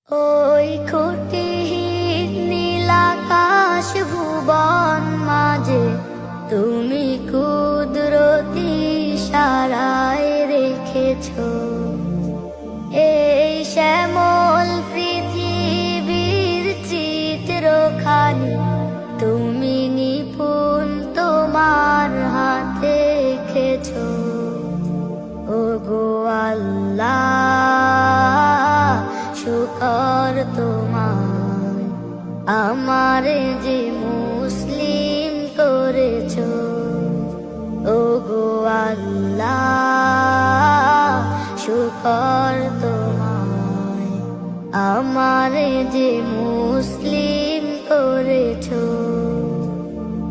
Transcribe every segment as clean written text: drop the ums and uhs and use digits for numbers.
ওই খুঁটিহীন নীলাকাশ ভুবন মাঝে তুমি কুদরতি ইশারায় রেখেছো এই শ্যামল পৃথিবীর চিত্রখানি তুমি নিপুণ তোমার হাতে এঁকেছো। ওগো আল্লাহ, শুকর তোমার আমারে যে মুসলিম করেছো। ওগো আল্লাহ, শুকর তোমায় আমারে যে মুসলিম করেছো।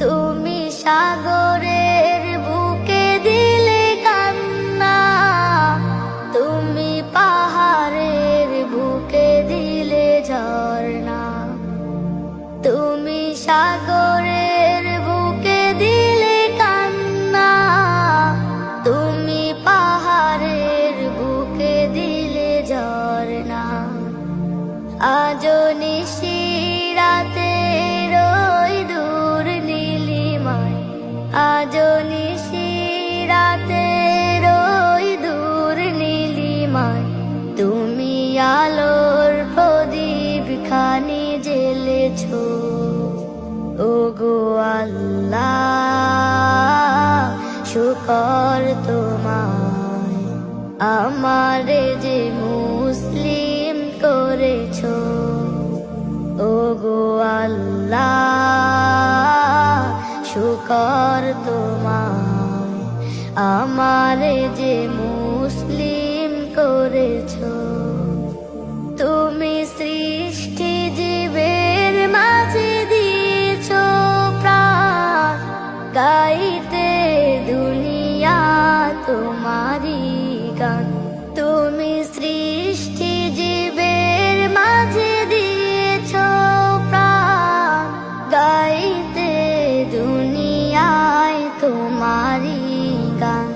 তুমি সাগরের বুকে দিলে কান্না, তুমি পাহাড়ের বুকে দিলে ঝর্ণা, তুমি সাগরের বুকে দিলে কান্না, তুমি পাহাড়ের বুকে দিলে ঝর্ণা। আজও নিশিরাতে রই দূর নীলিমায়, আজও নিশিরাতে রই দূর নীলিমায়, তুমি আলোর প্রদীপ খানি জ্বেলেছো। ওগো আল্লাহ, শুকর তোমায় আমারে যে মুসলিম করেছো। ওগো আল্লাহ, শুকর তোমায় আমারে যে মুসলিম করেছো। তুমি সৃষ্টি জীবের মাঝে দিয়েছো প্রাণ, গাইতে দুনিয়া তোমারি গান। তুমি সৃষ্টি জীবের মাঝে দিয়েছো প্রাণ, গাইতে দুনিয়ায় তোমারি গান।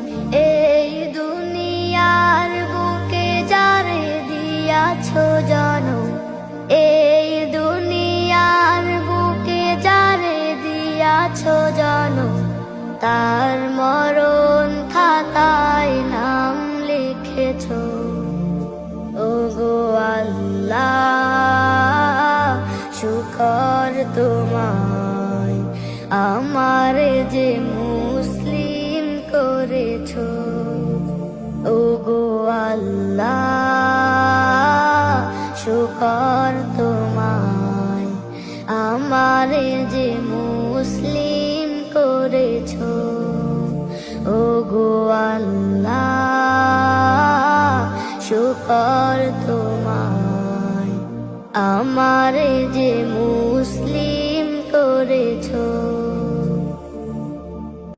এই দুনিয়ার বুকে যারে দিয়াছো জনম, এই দুনিয়ার বুকে যারে দিয়াছো জনম, তার মরণ খাতায় নাম লিখেছো। ওগো আল্লাহ, শুকর তোমায় আমারে যে মুসলিম করেছো। ওগো আল্লাহ, শুকর তোমায় আমারে যে মুসলিম করেছো। ওগো আল্লাহ, শুকর তোমায় আমারে যে মুসলিম করেছো।